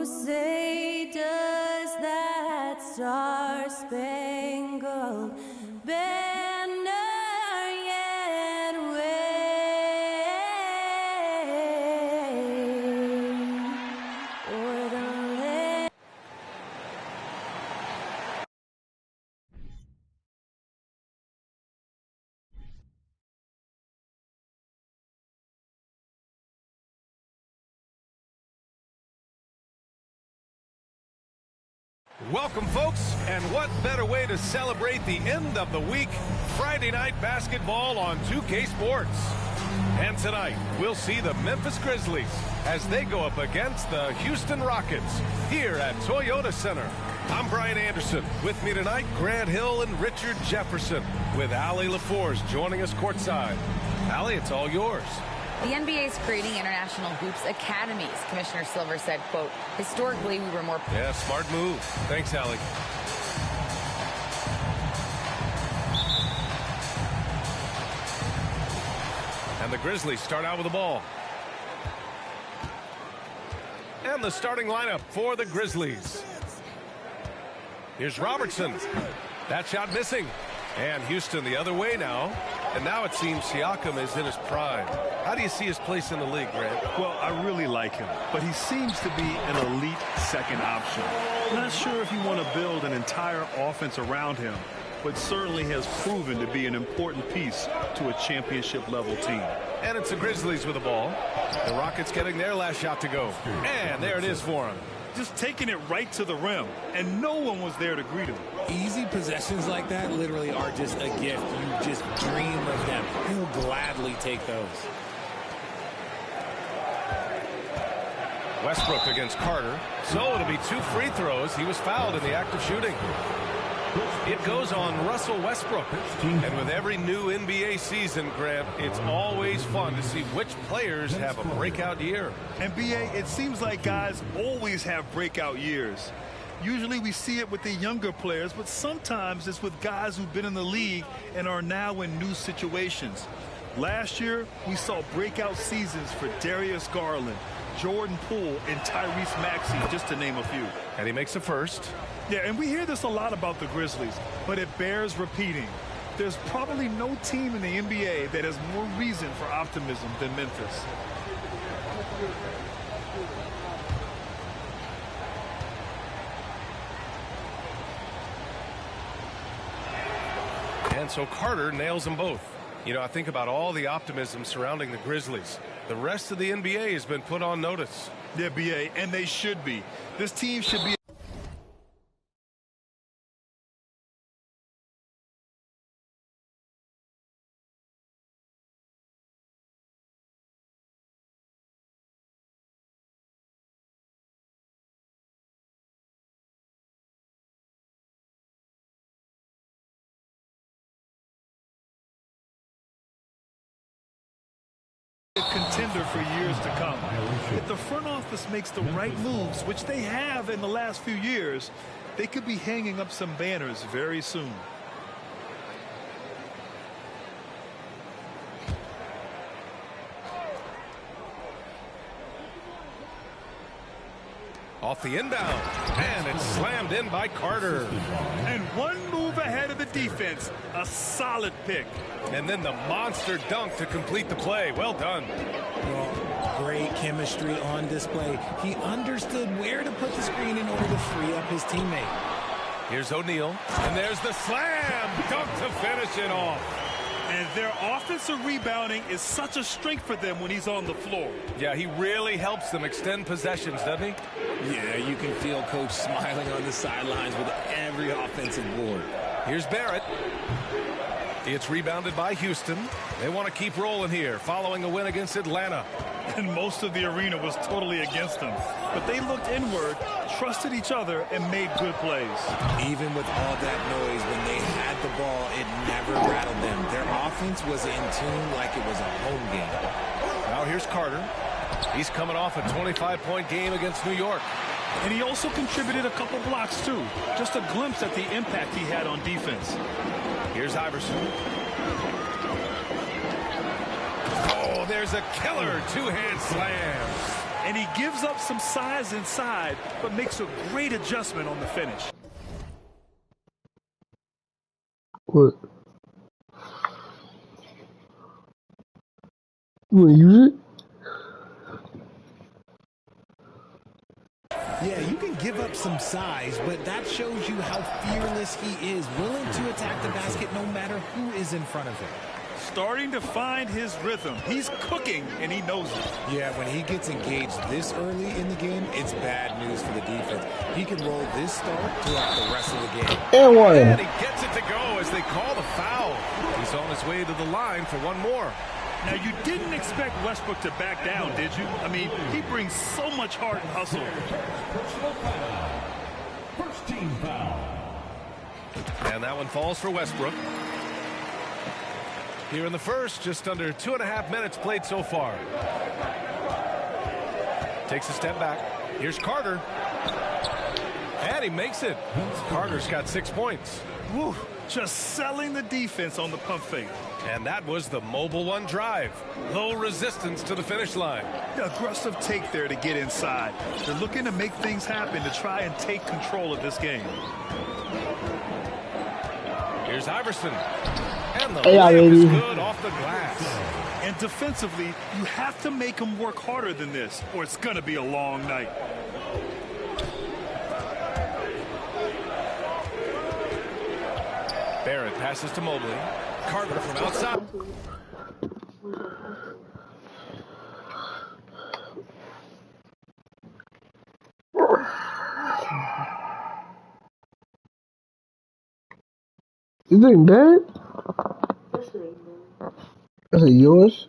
say does that star-spangled banner yet wave o'er the land? Welcome, folks, and what better way to celebrate the end of the week? Friday night basketball on 2K Sports. And tonight, we'll see the Memphis Grizzlies as they go up against the Houston Rockets here at Toyota Center. I'm Brian Anderson. With me tonight, Grant Hill and Richard Jefferson, with Allie LaForce joining us courtside. Allie, it's all yours. The NBA is creating international hoops academies. Commissioner Silver said, quote, historically, we were more... Yeah, smart move. Thanks, Allie. And the Grizzlies start out with the ball. And the starting lineup for the Grizzlies. Here's Robertson. That shot missing. And Houston the other way now. And now it seems Siakam is in his prime. How do you see his place in the league, Grant? Well, I really like him, but he seems to be an elite second option. Not sure if you want to build an entire offense around him, but certainly has proven to be an important piece to a championship-level team. And it's the Grizzlies with the ball. The Rockets getting their last shot to go. And there it is for him. Just taking it right to the rim, and no one was there to greet him. Easy possessions like that literally are just a gift. You just dream of them. He'll gladly take those. Westbrook against Carter. So it'll be 2 free throws. He was fouled in the act of shooting. It goes on Russell Westbrook. And with every new NBA season, Grant, it's always fun to see which players have a breakout year. And BA, it seems like guys always have breakout years. Usually we see it with the younger players, but sometimes it's with guys who've been in the league and are now in new situations. Last year, we saw breakout seasons for Darius Garland, Jordan Poole, and Tyrese Maxey, just to name a few. And he makes the first. Yeah, and we hear this a lot about the Grizzlies, but it bears repeating. There's probably no team in the NBA that has more reason for optimism than Memphis. And so Carter nails them both. You know, I think about all the optimism surrounding the Grizzlies. The rest of the NBA has been put on notice. Yeah, BA, and they should be. This team should be. Contender for years to come. If the front office makes the right moves, which they have in the last few years, they could be hanging up some banners very soon. Off the inbound, and it's slammed in by Carter. And one move ahead of the defense, a solid pick. And then the monster dunk to complete the play. Well done. Well, great chemistry on display. He understood where to put the screen in order to free up his teammate. Here's O'Neal, and there's the slam dunk to finish it off. And their offensive rebounding is such a strength for them when he's on the floor. Yeah, he really helps them extend possessions, doesn't he? Yeah, you can feel Coach smiling on the sidelines with every offensive board. Here's Barrett. It's rebounded by Houston. They want to keep rolling here following a win against Atlanta. And most of the arena was totally against them. But they looked inward, trusted each other, and made good plays. Even with all that noise, when they had the ball, it never rattled them. Their offense was in tune like it was a home game. Now here's Carter. He's coming off a 25-point game against New York. And he also contributed a couple blocks, too. Just a glimpse at the impact he had on defense. Here's Iverson. Oh, there's a killer two-hand slam. And he gives up some size inside, but makes a great adjustment on the finish. What? You wanna use it? Yeah, you can give up some size, but that shows you how fearless he is, willing to attack the basket no matter who is in front of him. Starting to find his rhythm. He's cooking, and he knows it. Yeah, when he gets engaged this early in the game, it's bad news for the defense. He can roll this start throughout the rest of the game. And one. And he gets it to go as they call the foul. He's on his way to the line for one more. Now, you didn't expect Westbrook to back down, did you? I mean, he brings so much heart and hustle. First team foul. And that one falls for Westbrook. Here in the first, just under 2.5 minutes played so far. Takes a step back. Here's Carter. And he makes it. Carter's got 6 points. Woo, just selling the defense on the pump fake. And that was the mobile one drive. Low resistance to the finish line. Aggressive take there to get inside. They're looking to make things happen to try and take control of this game. Here's Iverson. And the Yeah, layup is baby. good off the glass. And defensively, you have to make them work harder than this, or it's going to be a long night. Barrett passes to Mobley. Carter from outside. You think that? Is it yours?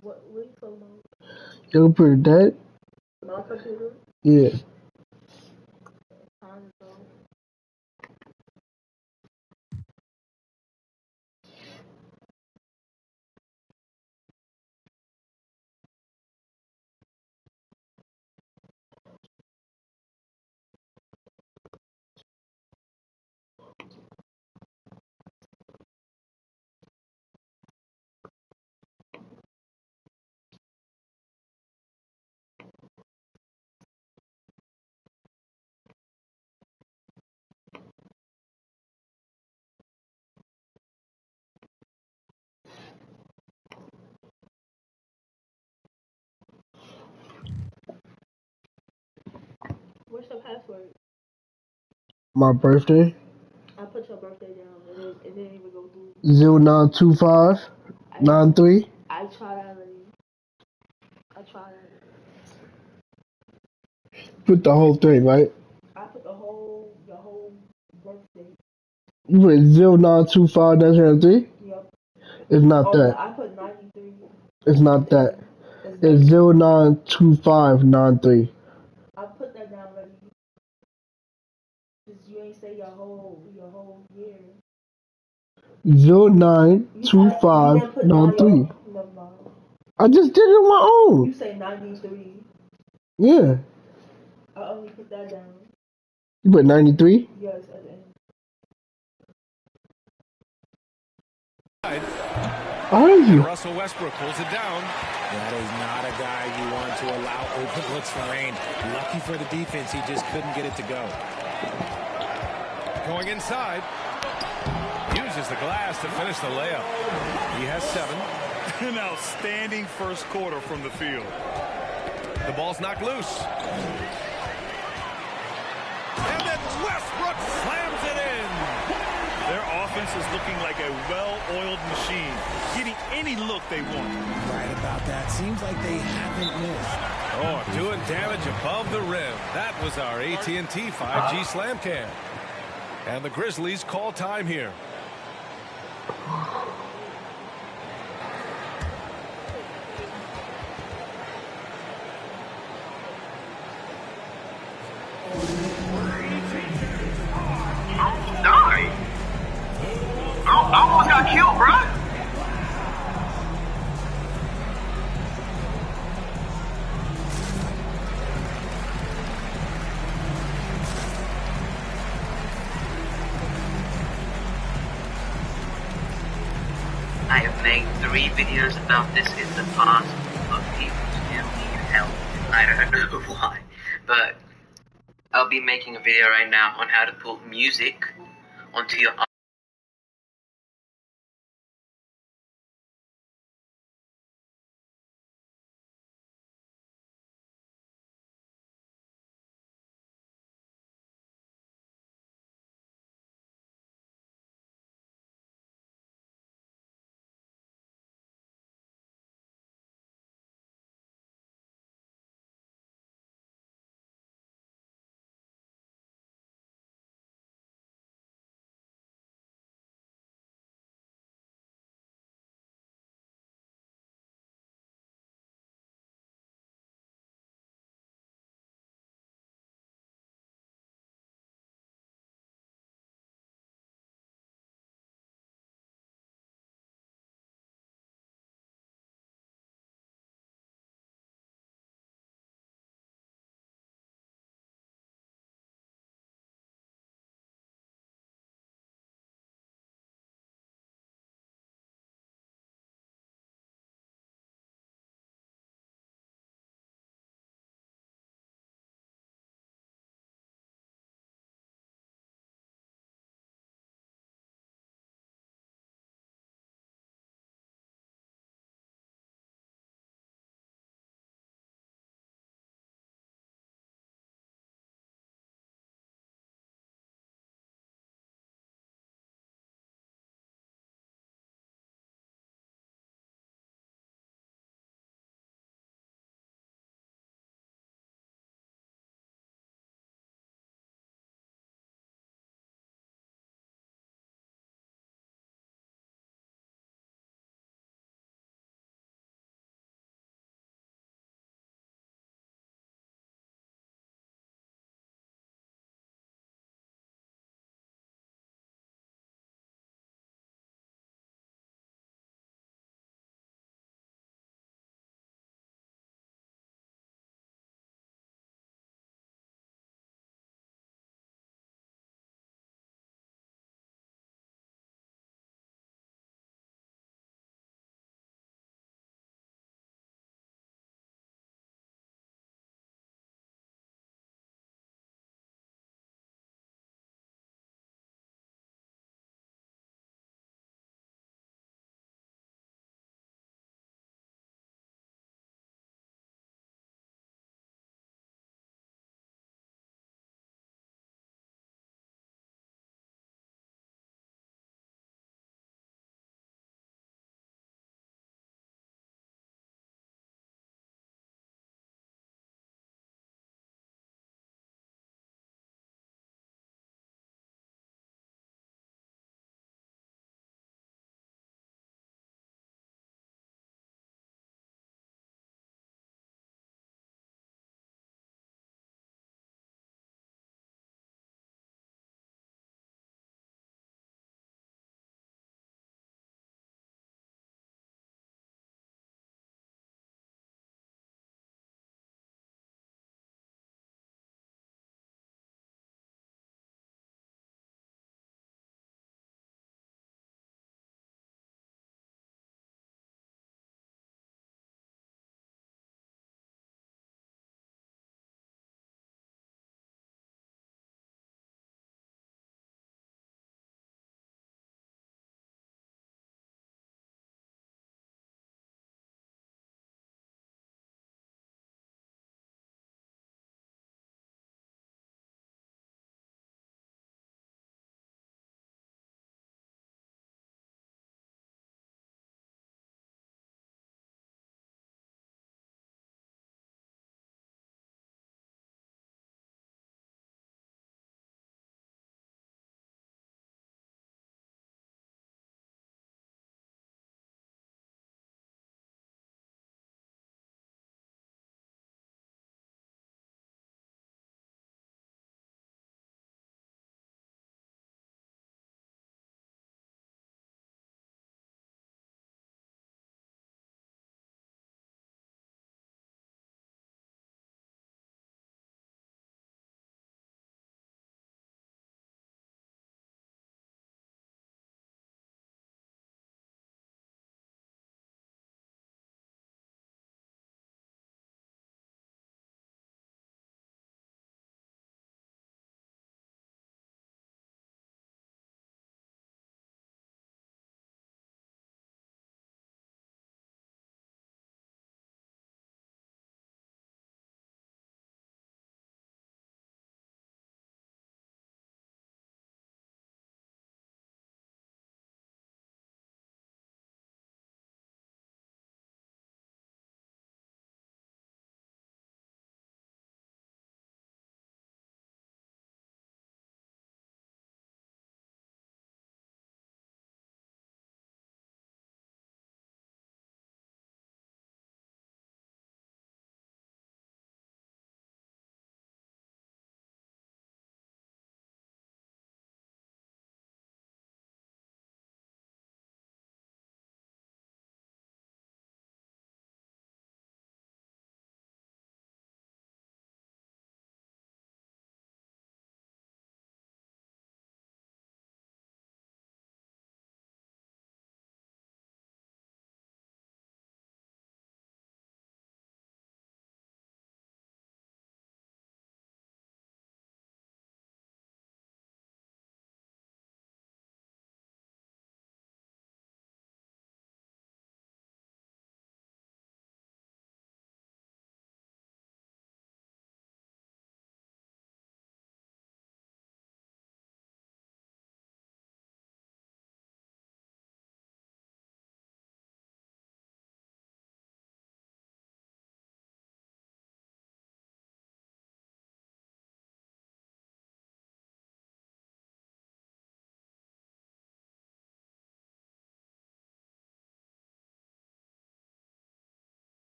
What are you talking about? You ever put that? My computer? Yeah. Time ago. What's your password? My birthday? I put your birthday down. It didn't even go through. 092593. I tried already. I tried. Put the whole thing, right? I put your whole birthday. You put 092593? Yep. It's not Oh, that. I put 93. It's not that. It's It's 092593. I put that down already. Cause you ain't say your whole year. 092593. Never mind. I just did it on my You own. say 93. Yeah. I only put that down. You put 93? Yes, at the end. I heard you. Russell Westbrook pulls it down. That is not a guy you want to allow open looks for rain. Lucky for the defense, he just couldn't get it to go. Going inside. Uses the glass to finish the layup. He has 7. An outstanding first quarter from the field. The ball's knocked loose. And then Westbrook slams it in. Their offense is looking like a well-oiled machine, getting any look they want. Right about that. Seems like they haven't missed. Oh, doing damage above the rim. That was our AT&T 5G slam cam. And the Grizzlies call time here. Die. I almost got killed, bruh. I have made 3 videos about this in the past, but people still need help. I don't know why, but I'll be making a video right now on how to put music onto your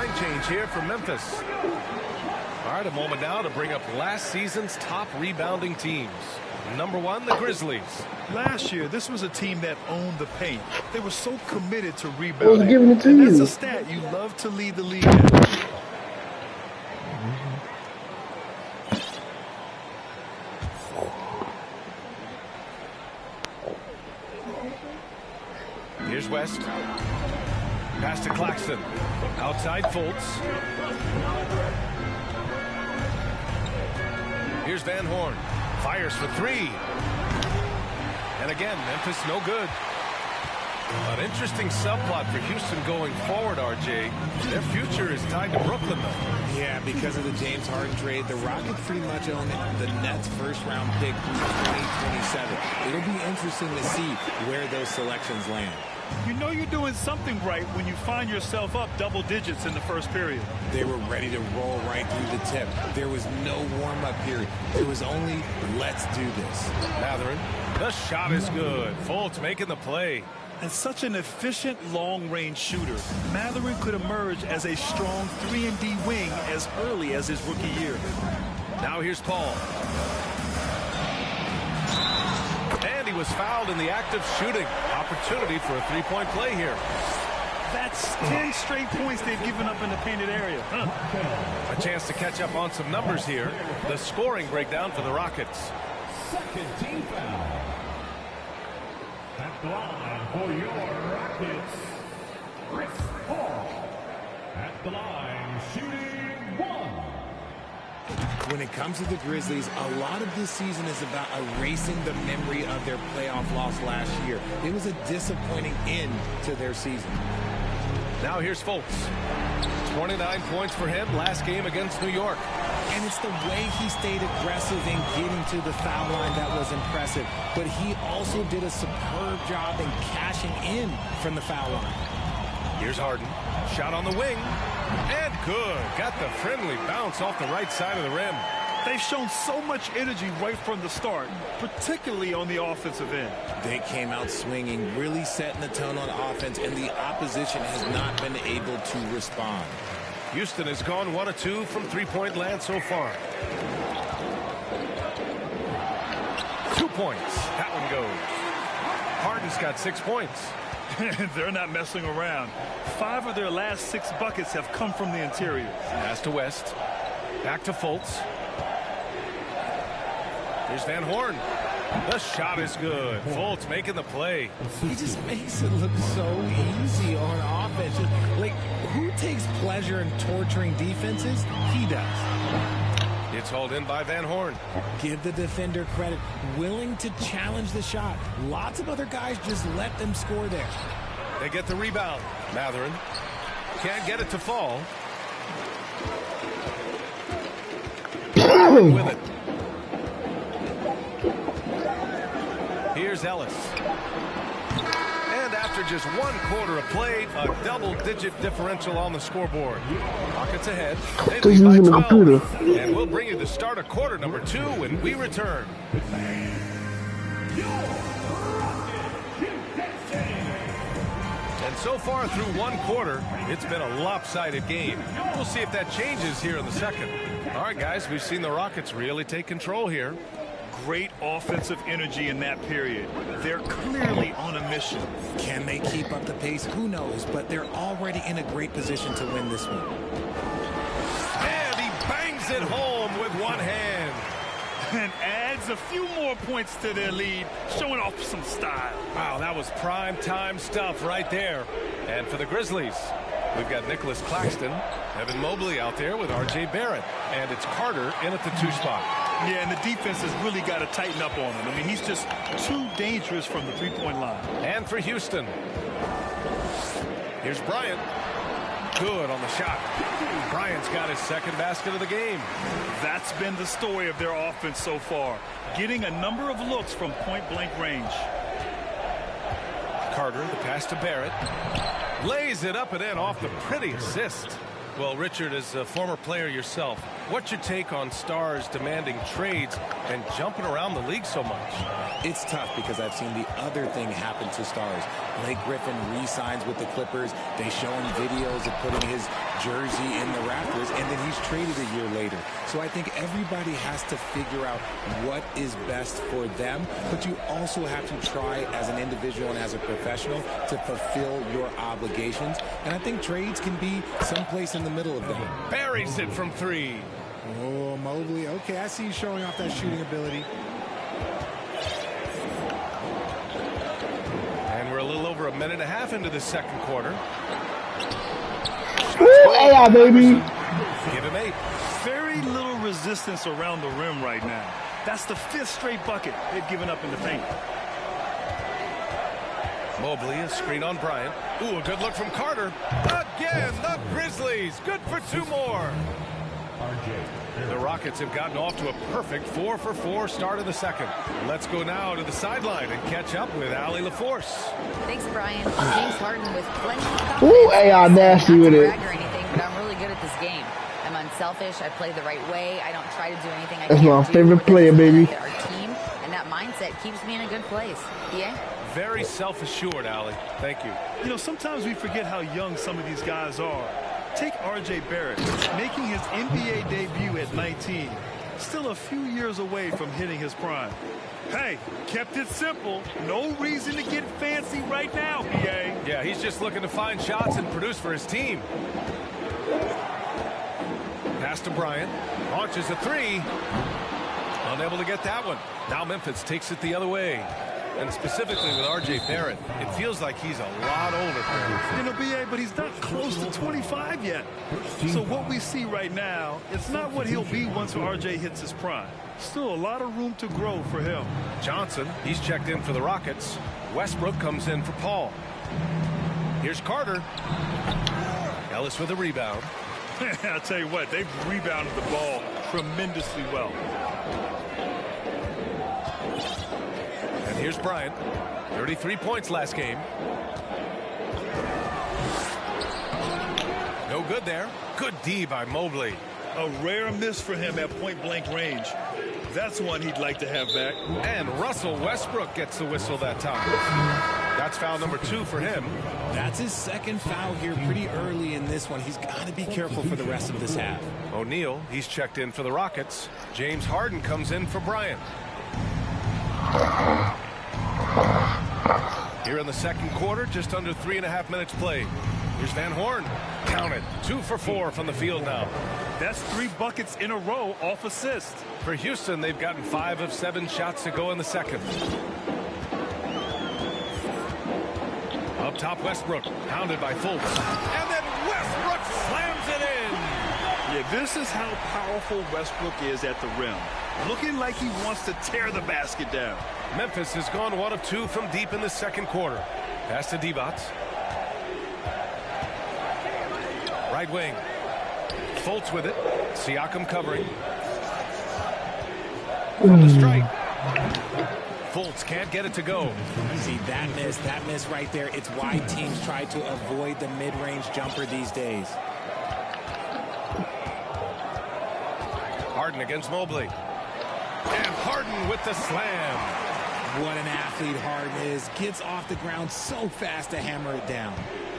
line change here for Memphis. All right, a moment now to bring up last season's top rebounding teams. Number 1, the Grizzlies. Last year, this was a team that owned the paint. They were so committed to I was rebounding. giving it to And you. that's a stat you love to lead the league in. Here's West. Pass to Claxton. Outside Fultz. Here's Van Horn. Fires for 3. And again, Memphis no good. An interesting subplot for Houston going forward, RJ. Their future is tied to Brooklyn, though. Yeah, because of the James Harden trade, the Rockets pretty much own the Nets' first-round pick through 2027. It'll be interesting to see where those selections land. You know you're doing something right when you find yourself up double digits in the first period. They were ready to roll right through the tip. There was no warm-up period. It was only, let's do this. Matherin. The shot is good. Fultz making the play. And such an efficient long-range shooter, Matherin could emerge as a strong 3-and-D wing as early as his rookie year. Now here's Paul. And he was fouled in the act of shooting. Opportunity for a three-point play here. That's 10 straight points they've given up in the painted area. A chance to catch up on some numbers here. The scoring breakdown for the Rockets. Second team foul. At the line for your Rockets, Chris Paul. At the line, shooting 1. When it comes to the Grizzlies, a lot of this season is about erasing the memory of their playoff loss last year. It was a disappointing end to their season. Now here's Fultz. 29 points for him last game against New York. And it's the way he stayed aggressive in getting to the foul line that was impressive. But he also did a superb job in cashing in from the foul line. Here's Harden. Shot on the wing. And good. Got the friendly bounce off the right side of the rim. They've shown so much energy right from the start, particularly on the offensive end. They came out swinging, really setting the tone on offense, and the opposition has not been able to respond. Houston has gone 1 of 2 from three-point land so far. 2 points. That one goes. Harden's got 6 points. They're not messing around. 5 of their last 6 buckets have come from the interior. Pass to West. Back to Fultz. Here's Van Horn. The shot is good. Fultz making the play. He just makes it look so easy on offense. Like, who takes pleasure in torturing defenses? He does. It's hauled in by Van Horn. Give the defender credit. Willing to challenge the shot. Lots of other guys just let them score there. They get the rebound. Matherin can't get it to fall. With it. Here's Ellis. And after just 1 quarter of play, a double-digit differential on the scoreboard. Rockets ahead. They lead by 12. And we'll bring you the start of quarter number 2 when we return. And so far through 1 quarter, it's been a lopsided game. We'll see if that changes here in the second. All right, guys, we've seen the Rockets really take control here. Great offensive energy in that period. They're clearly on a mission. Can they keep up the pace? Who knows? But they're already in a great position to win this one. And he bangs it home with one hand. And adds a few more points to their lead, showing off some style. Wow, that was prime time stuff right there. And for the Grizzlies, we've got Nicholas Claxton, Evan Mobley out there with R.J. Barrett. And it's Carter in at the 2 spot. Yeah, and the defense has really got to tighten up on him. I mean, he's just too dangerous from the three-point line. And for Houston, here's Bryant. Good on the shot. Bryant's got his second basket of the game. That's been the story of their offense so far, getting a number of looks from point-blank range. Carter, the pass to Barrett. Lays it up and in off the pretty assist. Well, Richard, as a former player yourself, what's your take on stars demanding trades and jumping around the league so much? It's tough because I've seen the other thing happen to stars. Blake Griffin re-signs with the Clippers. They show him videos of putting his jersey in the rafters, and then he's traded a year later. So I think everybody has to figure out what is best for them, but you also have to try as an individual and as a professional to fulfill your obligations. And I think trades can be someplace in the middle of that. Buries it from three. Oh, Mobley. Okay, I see you showing off that shooting ability. And we're a little over a minute and a half into the second quarter. Ooh, AI, baby. Give him 8. Very little resistance around the rim right now. That's the 5th straight bucket they've given up in the paint. Mobley, a screen on Bryant. Ooh, a good look from Carter. Again, the Grizzlies. Good for 2 more. The Rockets have gotten off to a perfect 4-for-4 start of the second. Let's go now to the sideline and catch up with Allie LaForce. Thanks, Brian. James Harden with plenty of confidence. Ooh, AI nasty with it. Not to brag or anything, but I'm really good at this game. I'm unselfish. I play the right way. I don't try to do anything I That's can't my do favorite or player, doesn't baby. benefit our team, and that mindset keeps me in a good place. Yeah? Very self-assured, Allie. Thank you. You know, sometimes we forget how young some of these guys are. Take R.J. Barrett, making his NBA debut at 19. Still a few years away from hitting his prime. Hey, kept it simple. No reason to get fancy right now, PA. Yeah, he's just looking to find shots and produce for his team. Pass to Bryant. Launches a 3. Unable to get that one. Now Memphis takes it the other way. And specifically with R.J. Barrett, it feels like he's a lot older. You know, BA, but he's not close to 25 yet. So what we see right now, it's not what he'll be once R.J. hits his prime. Still a lot of room to grow for him. Johnson, he's checked in for the Rockets. Westbrook comes in for Paul. Here's Carter. Ellis with a rebound. I'll tell you what, they've rebounded the ball tremendously well. And here's Bryant. 33 points last game. No good there. Good D by Mobley. A rare miss for him at point-blank range. That's one he'd like to have back. And Russell Westbrook gets the whistle that time. That's foul number 2 for him. That's his second foul here pretty early in this one. He's got to be careful for the rest of this half. O'Neal, he's checked in for the Rockets. James Harden comes in for Bryant. Here in the second quarter, just under 3.5 minutes played. Here's Van Horn. Count it. 2 for 4 from the field now. That's 3 buckets in a row off assist. For Houston, they've gotten 5 of 7 shots to go in the second. Up top, Westbrook. Pounded by Fultz. And then Westbrook slams it in. Yeah, this is how powerful Westbrook is at the rim. Looking like he wants to tear the basket down. Memphis has gone 1 of 2 from deep in the second quarter. Pass to Divac. Right wing. Fultz with it. Siakam covering. From the strike. Fultz can't get it to go. See, that miss right there. It's why teams try to avoid the mid-range jumper these days. Harden against Mobley. And Harden with the slam. What an athlete Harden is. Gets off the ground so fast to hammer it down.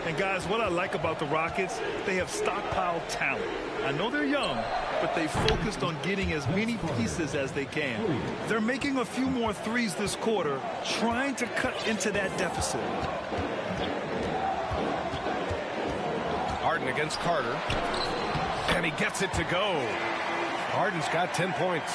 And guys, what I like about the Rockets, they have stockpiled talent. I know they're young, but they focused on getting as many pieces as they can. They're making a few more threes this quarter, trying to cut into that deficit. Harden against Carter. And he gets it to go. Harden's got 10 points.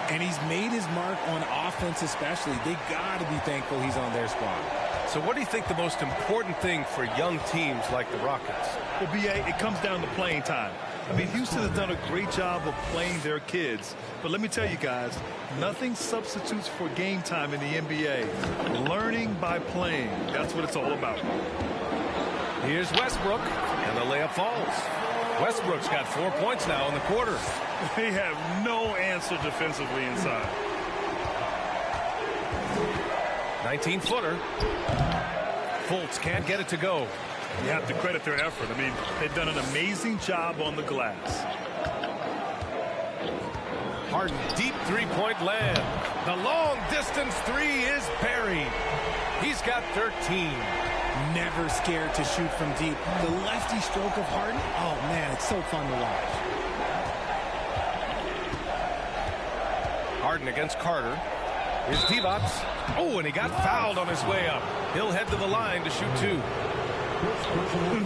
And he's made his mark on offense especially. They got to be thankful he's on their squad. So what do you think the most important thing for young teams like the Rockets? Well, BA, it comes down to playing time. I mean, Houston has done a great job of playing their kids. But let me tell you guys, nothing substitutes for game time in the NBA. Learning by playing. That's what it's all about. Here's Westbrook, and the layup falls. Westbrook's got 4 points now in the quarter. They have no answer defensively inside. 19-footer. Fultz can't get it to go. You have to credit their effort. I mean, they've done an amazing job on the glass. Harden, deep three-point land. The long-distance three is buried. He's got 13. Never scared to shoot from deep. The lefty stroke of Harden, oh man, it's so fun to watch. Harden against Carter. Here's Divac. Oh, and he got fouled on his way up. He'll head to the line to shoot 2.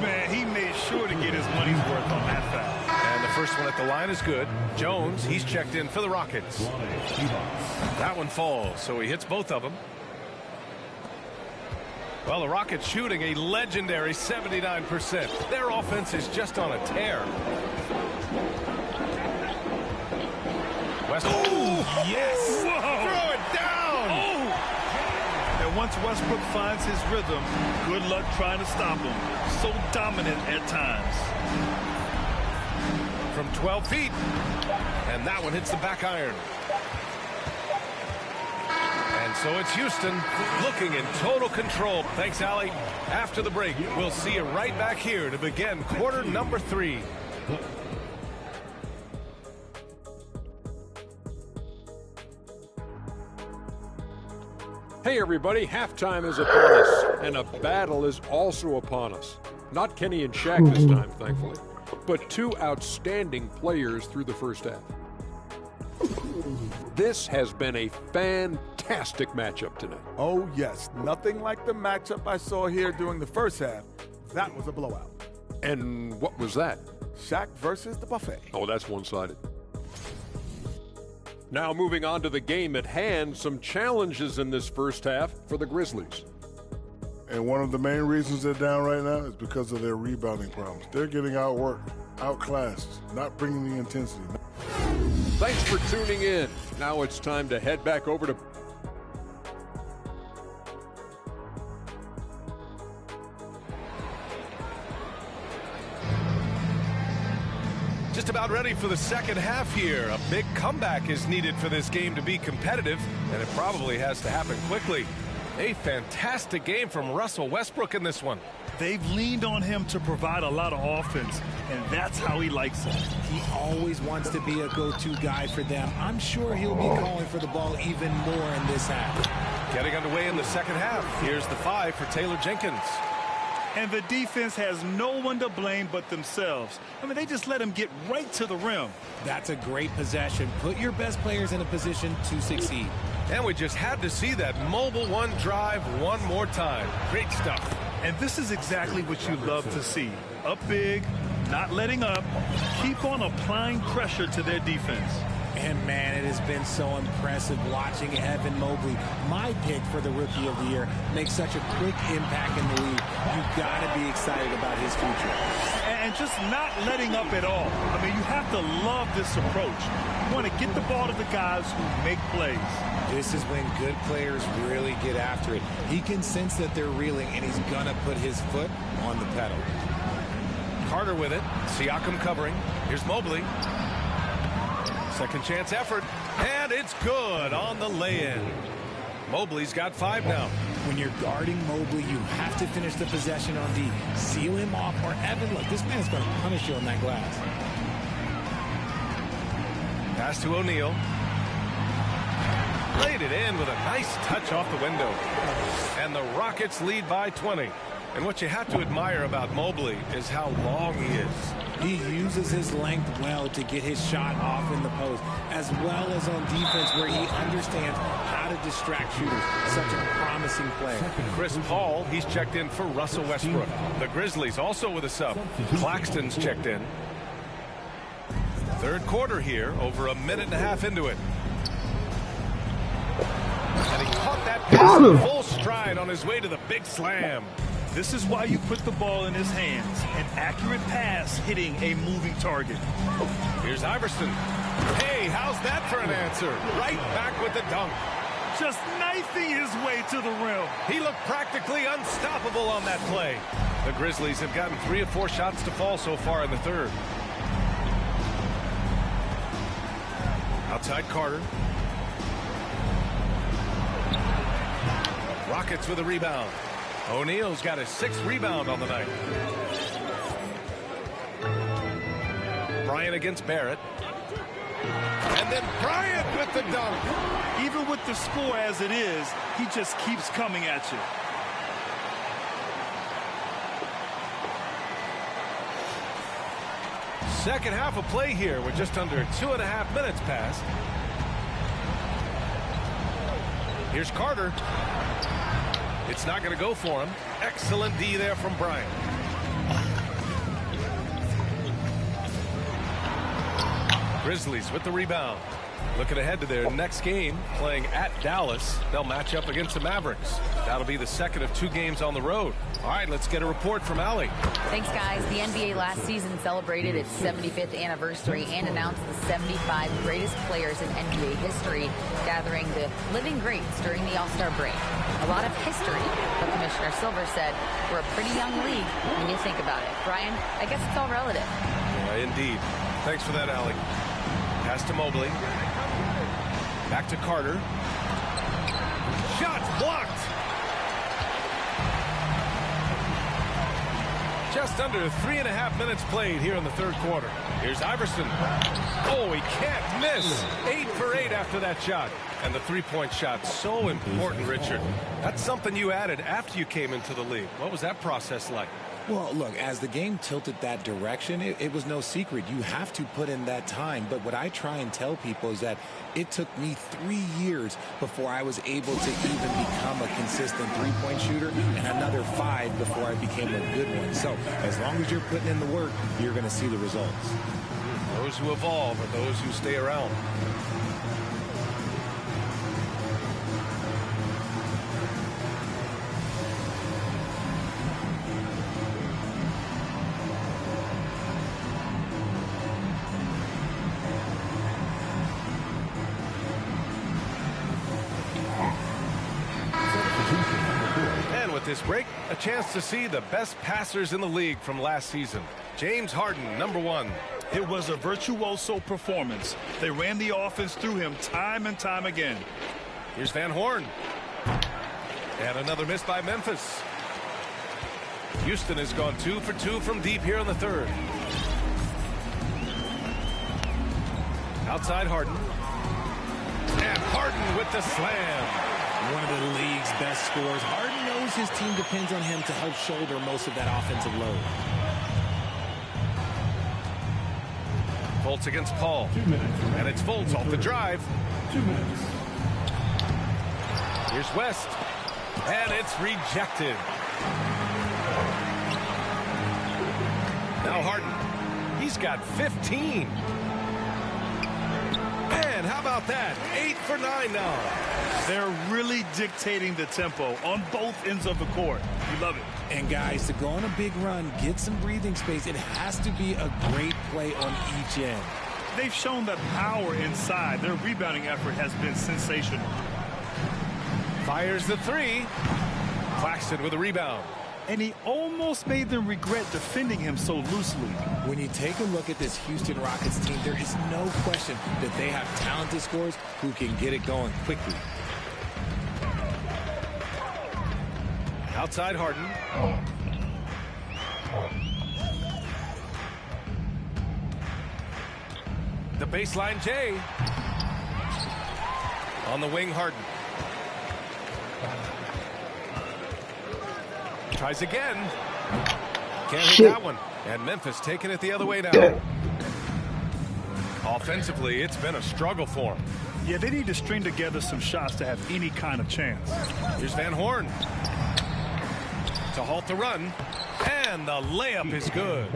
Man, he made sure to get his money's worth on that foul. And the first one at the line is good. Jones, he's checked in for the Rockets. That one falls, so he hits both of them. Well, the Rockets shooting a legendary 79%. Their offense is just on a tear. West. Oh, yes! Whoa. Throw it down! Oh. And once Westbrook finds his rhythm, good luck trying to stop him. So dominant at times. From 12 feet. And that one hits the back iron. And so it's Houston looking in total control. Thanks, Allie. After the break, we'll see you right back here to begin quarter number 3. Hey everybody, halftime is upon us, and a battle is also upon us. Not Kenny and Shaq this time, thankfully, but 2 outstanding players through the first half. This has been a fantastic matchup tonight. Oh yes, nothing like the matchup I saw here during the first half. That was a blowout. And what was that? Shaq versus the buffet. Oh, that's one-sided. Now moving on to the game at hand, some challenges in this first half for the Grizzlies. And one of the main reasons they're down right now is because of their rebounding problems. They're getting outworked, outclassed, not bringing the intensity. Thanks for tuning in. Now it's time to head back over to Just about ready for the second half here. A big comeback is needed for this game to be competitive, and it probably has to happen quickly. A fantastic game from Russell Westbrook in this one. They've leaned on him to provide a lot of offense, and that's how he likes it. He always wants to be a go-to guy for them. I'm sure he'll be calling for the ball even more in this half. Getting underway in the second half. Here's the 5 for Taylor Jenkins. And the defense has no one to blame but themselves. I mean, they just let him get right to the rim. That's a great possession. Put your best players in a position to succeed. And we just had to see that mobile one drive one more time. Great stuff. And this is exactly what you love to see. Up big, not letting up, keep on applying pressure to their defense. And man, it has been so impressive watching Evan Mobley, my pick for the Rookie of the Year, make such a quick impact in the league. You've got to be excited about his future. And just not letting up at all. I mean, you have to love this approach. You want to get the ball to the guys who make plays. This is when good players really get after it. He can sense that they're reeling, and he's going to put his foot on the pedal. Carter with it. Siakam covering. Here's Mobley. Second chance effort, and it's good on the lay-in. Mobley's got 5 now. When you're guarding Mobley, you have to finish the possession on D. Seal him off, or Evan, look, this man's going to punish you on that glass. Pass to O'Neal. Laid it in with a nice touch off the window. And the Rockets lead by 20. And what you have to admire about Mobley is how long he is. He uses his length well to get his shot off in the post, as well as on defense where he understands how to distract shooters. Such a promising player. Chris Paul, he's checked in for Russell Westbrook. The Grizzlies also with a sub. Claxton's checked in. Third quarter here, over a minute and a half into it. And he caught that pass in full stride on his way to the big slam. This is why you put the ball in his hands. An accurate pass hitting a moving target. Here's Iverson. Hey, how's that for an answer? Right back with the dunk. Just knifing his way to the rim. He looked practically unstoppable on that play. The Grizzlies have gotten 3 of 4 shots to fall so far in the third. Outside Carter. Rockets with a rebound. O'Neal's got his 6th rebound on the night. Bryant against Barrett. And And then Bryant with the dunk. Even with the score as it is, he just keeps coming at you. Second half of play here with just under 2.5 minutes passed. Here's Carter. It's not going to go for him. Excellent D there from Bryant. Grizzlies with the rebound. Looking ahead to their next game, playing at Dallas. They'll match up against the Mavericks. That'll be the second of 2 games on the road. All right, let's get a report from Allie. Thanks, guys. The NBA last season celebrated its 75th anniversary and announced the 75 greatest players in NBA history, gathering the living greats during the All-Star break. A lot of history, but Commissioner Silver said we're a pretty young league when you think about it. Brian, I guess it's all relative. Yeah, indeed. Thanks for that, Allie. Pass to Mobley. Back to Carter. Shot blocked. Just under 3.5 minutes played here in the third quarter. Here's Iverson. Oh, he can't miss. 8 for 8 after that shot. And the three-point shot, so important, Richard. That's something you added after you came into the league. What was that process like? Well, look, as the game tilted that direction, it was no secret. You have to put in that time. But what I try and tell people is that it took me 3 years before I was able to even become a consistent three-point shooter, and another 5 before I became a good one. So as long as you're putting in the work, you're going to see the results. Those who evolve are those who stay around. This break, a chance to see the best passers in the league from last season. James Harden, number 1. It was a virtuoso performance. They ran the offense through him time and time again. Here's Van Horn. And another miss by Memphis. Houston has gone 2 for 2 from deep here in the third. Outside Harden. And Harden with the slam. One of the league's best scorers. Harden knows his team depends on him to help shoulder most of that offensive load. Fultz against Paul. 2 minutes. And it's Fultz off the drive. 2 minutes. Here's West. And it's rejected. Now Harden. He's got 15. And how about that? 8 for 9 now. They're really dictating the tempo on both ends of the court. You love it. And guys, to go on a big run, get some breathing space, it has to be a great play on each end. They've shown that power inside. Their rebounding effort has been sensational. Fires the 3. Claxton with a rebound. And he almost made them regret defending him so loosely. When you take a look at this Houston Rockets team, there is no question that they have talented scorers who can get it going quickly. Outside Harden. The baseline Jay. On the wing Harden. Tries again. Can't hit that one. And Memphis taking it the other way now. Offensively, it's been a struggle for them. Yeah, they need to string together some shots to have any kind of chance. Here's Van Horn. To halt the run. And the layup is good.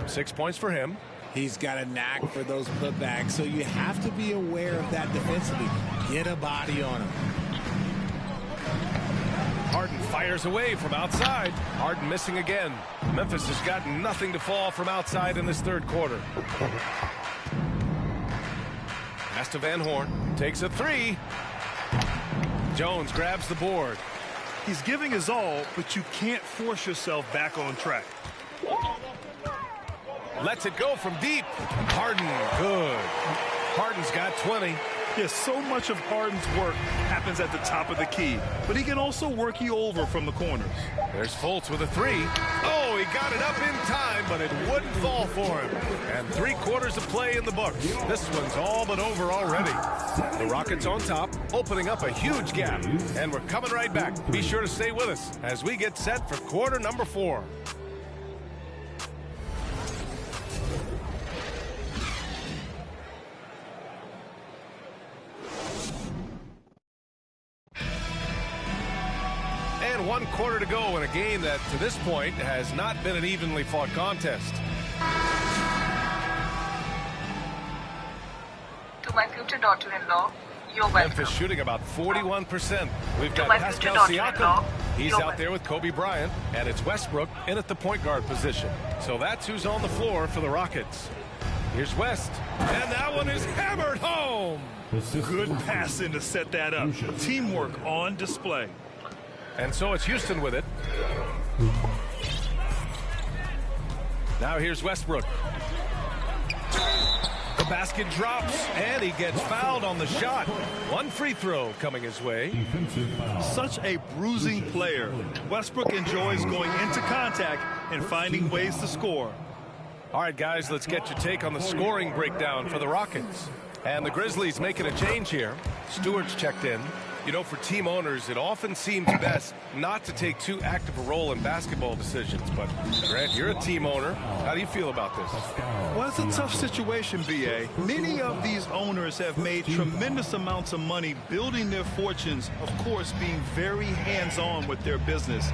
6 points for him. He's got a knack for those putbacks, so you have to be aware of that defensively. Get a body on him. Harden fires away from outside. Harden missing again. Memphis has got nothing to fall from outside in this third quarter. Pass to Van Horn. Takes a 3. Jones grabs the board. He's giving his all, but you can't force yourself back on track. Lets it go from deep. Harden, good. Harden's got 20. Yes, so much of Harden's work happens at the top of the key, but he can also work you over from the corners. There's Fultz with a three. Oh, he got it up in time, but it wouldn't fall for him. And 3/4 of play in the books. This one's all but over already. The Rockets on top, opening up a huge gap. And we're coming right back. Be sure to stay with us as we get set for quarter number 4. And 1/4 to go in a game that, to this point, has not been an evenly fought contest. To my future daughter-in-law, you're welcome. Memphis shooting about 41%. We've got my Pascal future Siakam. daughter-in-law, He's you're out there with Kobe Bryant, and it's Westbrook in at the point guard position. So that's who's on the floor for the Rockets. Here's West, and that one is hammered home. Good passing to set that up. Teamwork on display. And so it's Houston with it. Now here's Westbrook. The basket drops, and he gets fouled on the shot. One free throw coming his way. Such a bruising player. Westbrook enjoys going into contact and finding ways to score. All right, guys, let's get your take on the scoring breakdown for the Rockets. And the Grizzlies making a change here. Stewart's checked in. You know, for team owners, it often seems best not to take too active a role in basketball decisions. But, Grant, you're a team owner. How do you feel about this? Well, it's a tough situation, B.A. Many of these owners have made tremendous amounts of money building their fortunes, of course, being very hands-on with their business.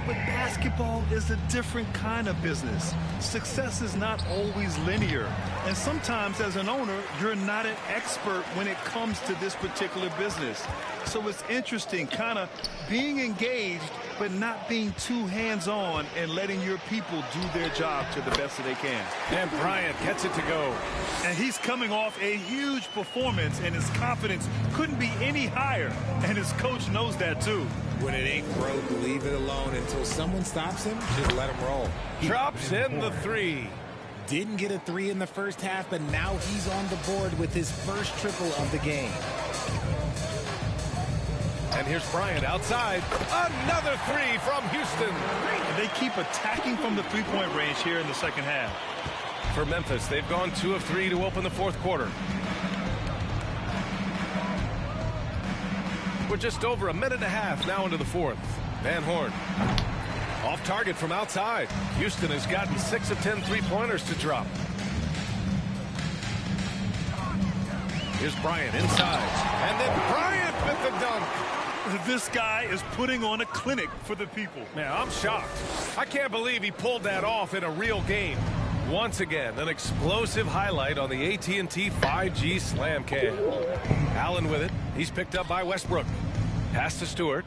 But basketball is a different kind of business. Success is not always linear. And sometimes as an owner, you're not an expert when it comes to this particular business. So it's interesting kind of being engaged, but not being too hands-on and letting your people do their job to the best that they can. And Bryant gets it to go. And he's coming off a huge performance, and his confidence couldn't be any higher. And his coach knows that, too. When it ain't broke, leave it alone until someone stops him. Just let him roll. Drops in the three. Didn't get a 3 in the first half, but now he's on the board with his first triple of the game. And here's Bryant outside. Another 3 from Houston. And they keep attacking from the three-point range here in the second half. For Memphis, they've gone 2 of 3 to open the fourth quarter. We're just over a minute and a half now into the fourth. Van Horn. Off target from outside. Houston has gotten 6 of 10 three-pointers to drop. Here's Bryant inside. And then Bryant with the dunk. This guy is putting on a clinic for the people. Man, I'm shocked. I can't believe he pulled that off in a real game. Once again, an explosive highlight on the AT&T 5G Slam Cam. Allen with it. He's picked up by Westbrook. Pass to Stewart.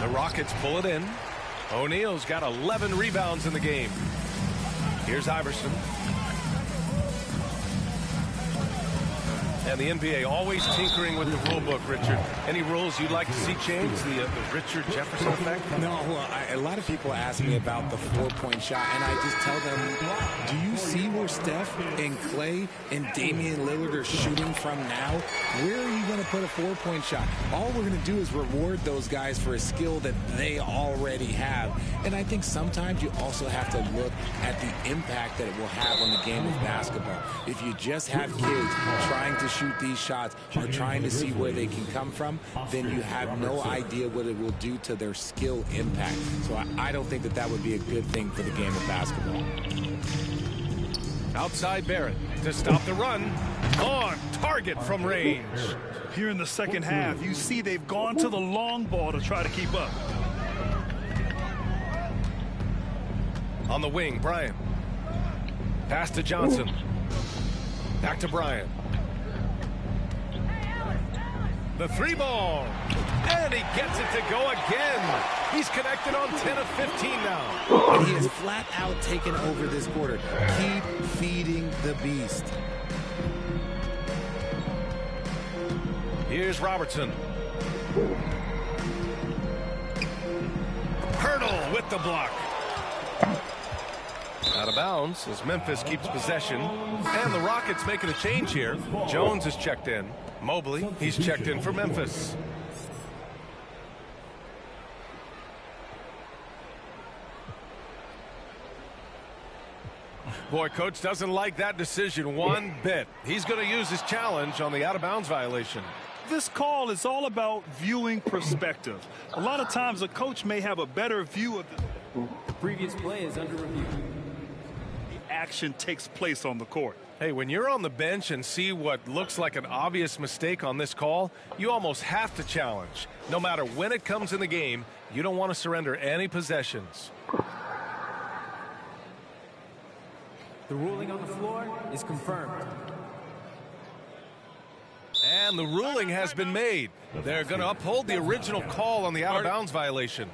The Rockets pull it in. O'Neal's got 11 rebounds in the game. Here's Iverson. And the NBA always tinkering with the rule book, Richard. Any rules you'd like to see change? The Richard Jefferson effect? No, well, a lot of people ask me about the 4-point shot, and I just tell them, do you see where Steph and Clay and Damian Lillard are shooting from now? Where are you going to put a 4-point shot? All we're going to do is reward those guys for a skill that they already have. And I think sometimes you also have to look at the impact that it will have on the game of basketball. If you just have kids trying to shoot these shots or trying to see where they can come from, then you have no idea what it will do to their skill impact. So I don't think that that would be a good thing for the game of basketball. Outside Barrett to stop the run. On target from range. Here in the second half, you see they've gone to the long ball to try to keep up. On the wing, Bryant. Pass to Johnson. Back to Bryant. The 3-ball. And he gets it to go again. He's connected on 10 of 15 now. And he is flat out taken over this quarter. Keep feeding the beast. Here's Robertson. Hurdle with the block. Out of bounds as Memphis keeps possession. And the Rockets making a change here. Jones is checked in. Mobley, he's checked in for Memphis. Boy, coach doesn't like that decision one bit. He's going to use his challenge on the out-of-bounds violation. This call is all about viewing perspective. A lot of times a coach may have a better view of the previous play is under review. The action takes place on the court. Hey, when you're on the bench and see what looks like an obvious mistake on this call, you almost have to challenge. No matter when it comes in the game, you don't want to surrender any possessions. The ruling on the floor is confirmed. And the ruling has been made. They're going to uphold the original call on the out-of-bounds violation.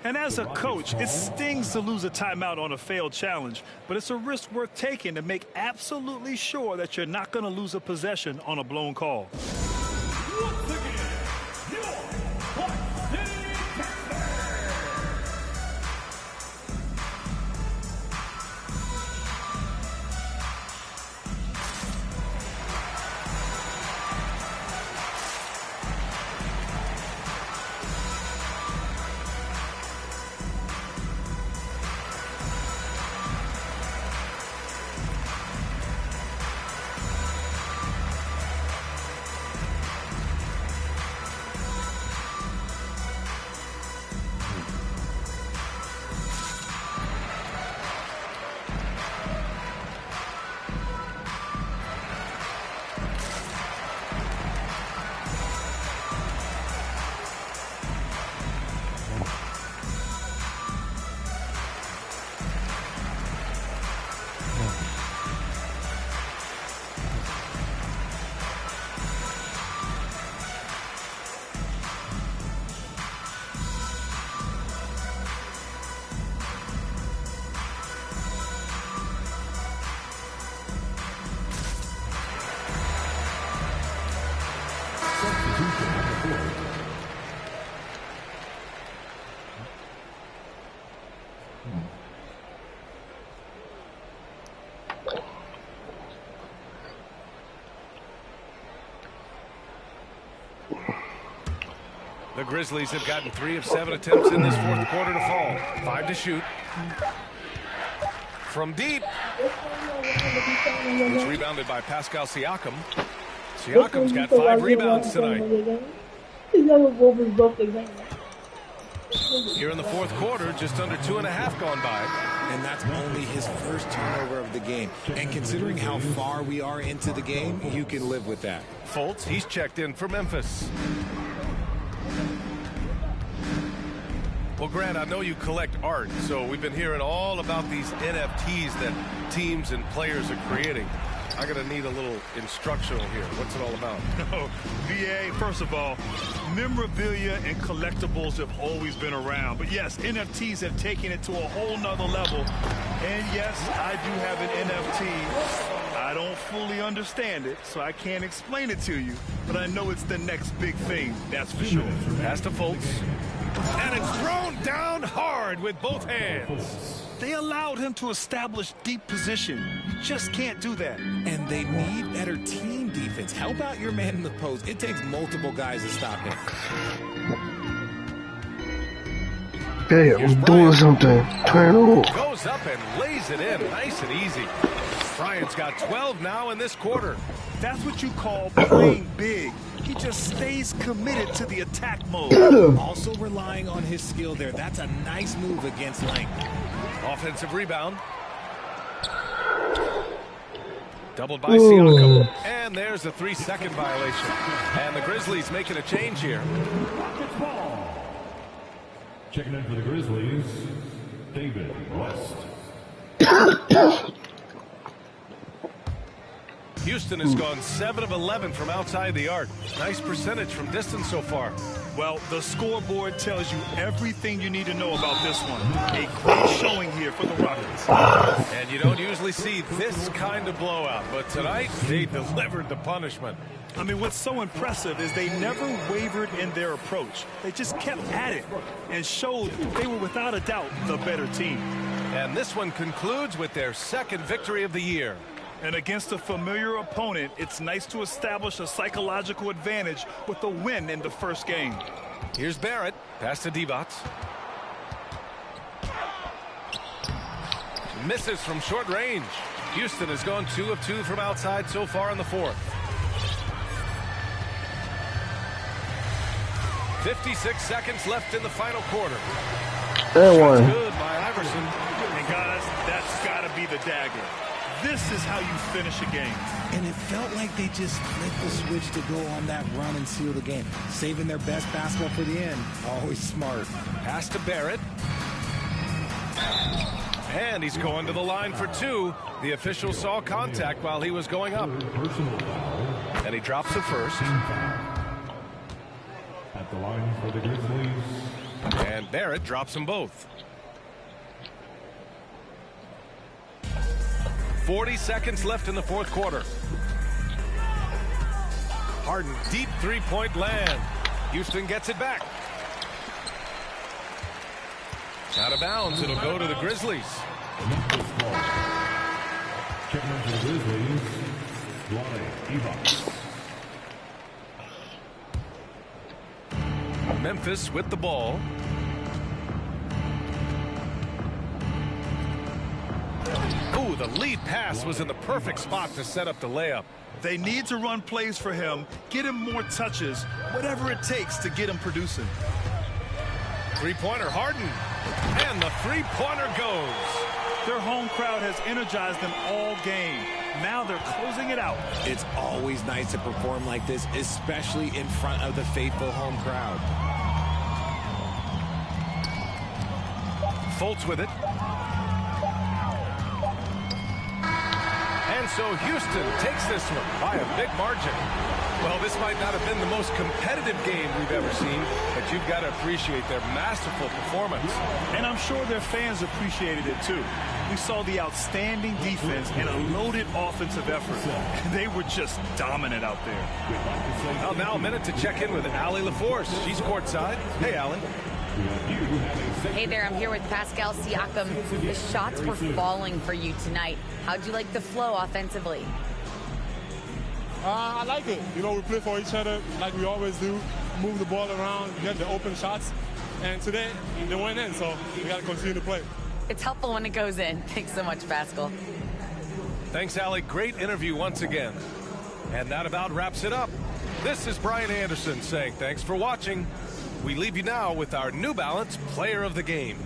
And as a coach, it stings to lose a timeout on a failed challenge, but it's a risk worth taking to make absolutely sure that you're not going to lose a possession on a blown call. The Grizzlies have gotten 3 of 7 attempts in this fourth quarter to fall. 5 to shoot. From deep. It's rebounded by Pascal Siakam. Siakam's got 5 rebounds tonight. Here in the fourth quarter, just under 2.5 gone by. And that's only his first turnover of the game. And considering how far we are into the game, you can live with that. Fultz, he's checked in for Memphis. Well, Grant, I know you collect art, so we've been hearing all about these NFTs that teams and players are creating. I'm going to need a little instructional here. What's it all about? VA, first of all, memorabilia and collectibles have always been around. But yes, NFTs have taken it to a whole nother level. And yes, I do have an NFT. I don't fully understand it, so I can't explain it to you. But I know it's the next big thing, that's for sure. Pass to Fultz. And it's thrown down hard with both hands. They allowed him to establish deep position. You just can't do that. And they need better team defense. Help out your man in the post. It takes multiple guys to stop him. Hey, I'm doing something. Turn it off. Goes up and lays it in nice and easy. Bryant's got 12 now in this quarter. That's what you call playing big. He just stays committed to the attack mode. Also relying on his skill there. That's a nice move against length. Offensive rebound. Doubled by Siakam. And there's a 3-second violation. And the Grizzlies making a change here. Checking in for the Grizzlies, David West. Houston has gone 7 of 11 from outside the arc. Nice percentage from distance so far. Well, the scoreboard tells you everything you need to know about this one. A great showing here for the Rockets. And you don't usually see this kind of blowout, but tonight they delivered the punishment. I mean, what's so impressive is they never wavered in their approach. They just kept at it and showed they were without a doubt the better team. And this one concludes with their second victory of the year. And against a familiar opponent, it's nice to establish a psychological advantage with a win in the first game. Here's Barrett, pass to Divac. Misses from short range. Houston has gone 2 of 2 from outside so far in the fourth. 56 seconds left in the final quarter. That one. Good by Iverson. And guys, that's got to be the dagger. This is how you finish a game. And it felt like they just flipped the switch to go on that run and seal the game. Saving their best basketball for the end. Always smart. Pass to Barrett. And he's going to the line for 2. The official saw contact while he was going up. And he drops the first. At the line for the Grizzlies. And Barrett drops them both. 40 seconds left in the fourth quarter. Harden, deep three-point land. Houston gets it back. Out of bounds, it'll go to the Grizzlies. Checking into the Grizzlies, Divac. Memphis with the ball. Ooh, the lead pass was in the perfect spot to set up the layup. They need to run plays for him, get him more touches, whatever it takes to get him producing. Three-pointer Harden. And the three-pointer goes. Their home crowd has energized them all game. Now they're closing it out. It's always nice to perform like this, especially in front of the faithful home crowd. Fultz with it. And so Houston takes this one by a big margin. Well, this might not have been the most competitive game we've ever seen, but you've got to appreciate their masterful performance. And I'm sure their fans appreciated it too. We saw the outstanding defense and a loaded offensive effort. They were just dominant out there. Well, now a minute to check in with Allie LaForce. She's courtside. Hey, Allie. Hey there, I'm here with Pascal Siakam. The shots were falling for you tonight. How'd you like the flow offensively? I like it. You know, we play for each other like we always do. Move the ball around, get the open shots. And today, they went in, so we got to continue to play. It's helpful when it goes in. Thanks so much, Pascal. Thanks, Allie. Great interview once again. And that about wraps it up. This is Brian Anderson saying thanks for watching. We leave you now with our New Balance Player of the Game.